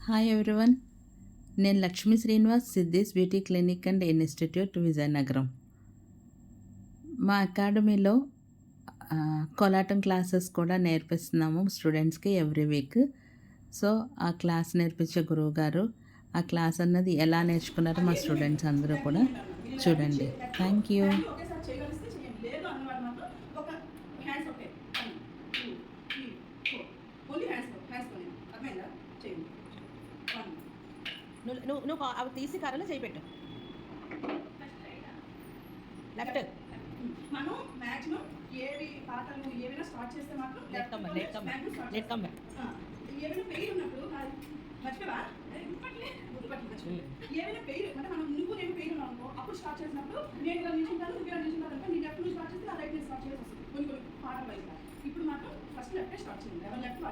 Hi everyone, నేను Lakshmi Srinivas, Siddhis beauty clinic and institute, Vizianagaram. మా అకాడమీలో కోలాటం క్లాసెస్ కూడా నేర్పిస్తున్నాము స్టూడెంట్స్కి ఎవ్రీ వీక్. సో ఆ క్లాస్ నేర్పించే గురువు గారు ఆ క్లాస్ అన్నది ఎలా నేర్చుకున్నారో మా స్టూడెంట్స్ అందరూ కూడా చూడండి. Thank you. నువ్వు అవి తీసి కర్రలో చేయబెట్టు. లెఫ్ట్ మనం మ్యాక్సిమం ఏవి పాటలు ఏమైనా స్టార్ట్ చేస్తే మాత్రం లెఫ్ట్ కమ్ ఏమైనా పెయిన్ ఉన్నప్పుడు మర్చిపోవా ఏమైనా పెయిన్ అంటే మనం నేను పెయిన్ ఉన్నాను అప్పుడు స్టార్ట్ చేసినప్పుడు నేను ఇలా నిల్చుంటాను నువ్వు ఇలా నిల్చుంటాను అంటే నీ లెఫ్ట్ నుంచి స్టార్ట్ చేస్తే ఆ రైట్ నుంచి స్టార్ట్ చేసి వస్తుంది కొన్ని పాటలు వైజ్గా. ఇప్పుడు మాత్రం ఫస్ట్ లెఫ్టే స్టార్ట్ చేయండి. ఎవరు లెఫ్ట్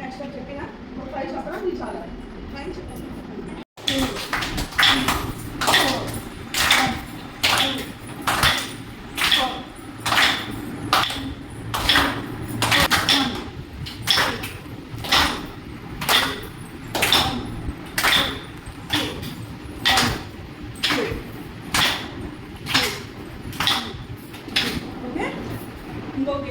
నెక్స్ట్ చెప్పిన ఒక 5 చెప్పడం ఇది చాలా 5 చెప్పండి. ఇంకొక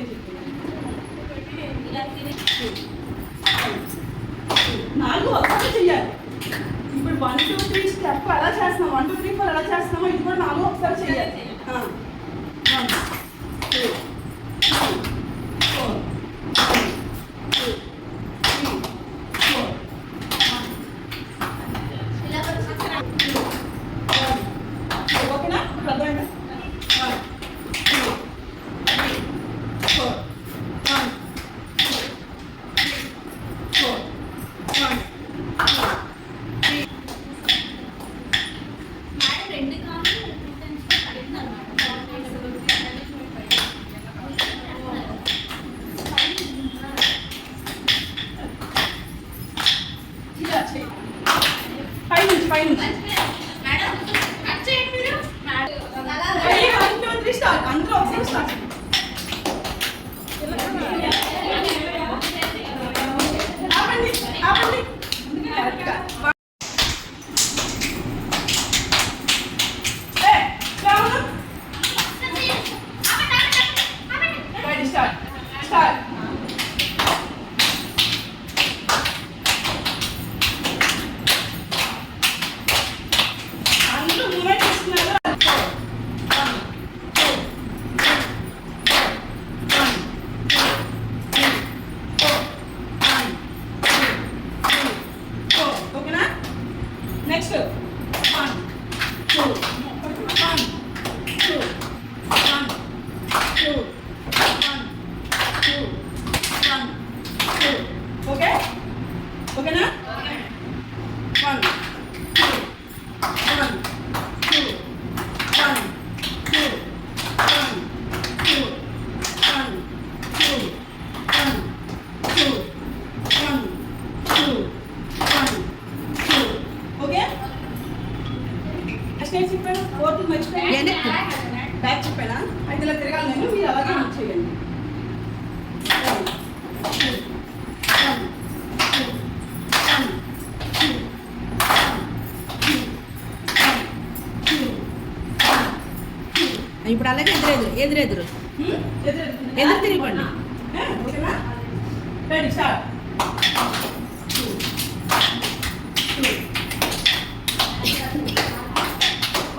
నాలుగు ఒకసారి చెయ్యాలి. ఇప్పుడు 1 2 3 స్టెప్ ఎలా చేస్తున్నాం, 1 2 3 4 ఎలా చేస్తున్నామో ఇది కూడా నాలుగు ఒకసారి చెయ్యాలి. 1 2 ఓకేనా? అర్థమైందా? 1 2 3 4 1 నెక్స్ట్ 1 2 1 2 1 2 1 2 1 2 ఓకే ఓకేనా? 1 2 1 2 1 2 1 2 1 2 1 2 1 2 1 ఓకే. నెక్స్ట్ ఏం చెప్పాను? 4th మర్చిపోయాను, బ్యాక్ చెప్పానా? అయితే ఇలా తిరగాలి నేను, మీరు అలాగే చేయండి. 1 2 1 2 1 2 1 2 ఇప్పుడు అలాగే ఎదురెదురు తిరిగిపోండి. ఓకేనా? Ready start.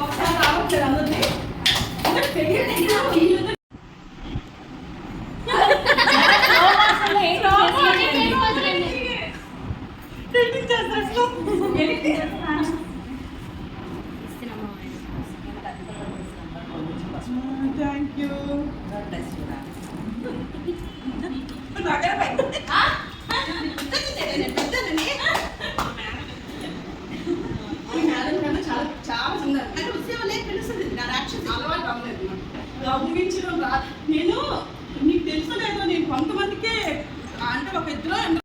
ఒకసారి రావట్లేదు అందరినీ టెస్ట్ కూడా నాకే భయం. నేను పెద్దదని. ఈ మేడం కన్నా చాలా చాలా సుందరం. కానీ ఉద్యోగంలో తెలుస్తుంది నా రాక్షసి అలవాటు అవ్వలేదు నాకు ఊహించడం రా. నేను నీకు తెలుసు లేదో నేను కొంతమందికే అంటే ఒక ఇద్దరు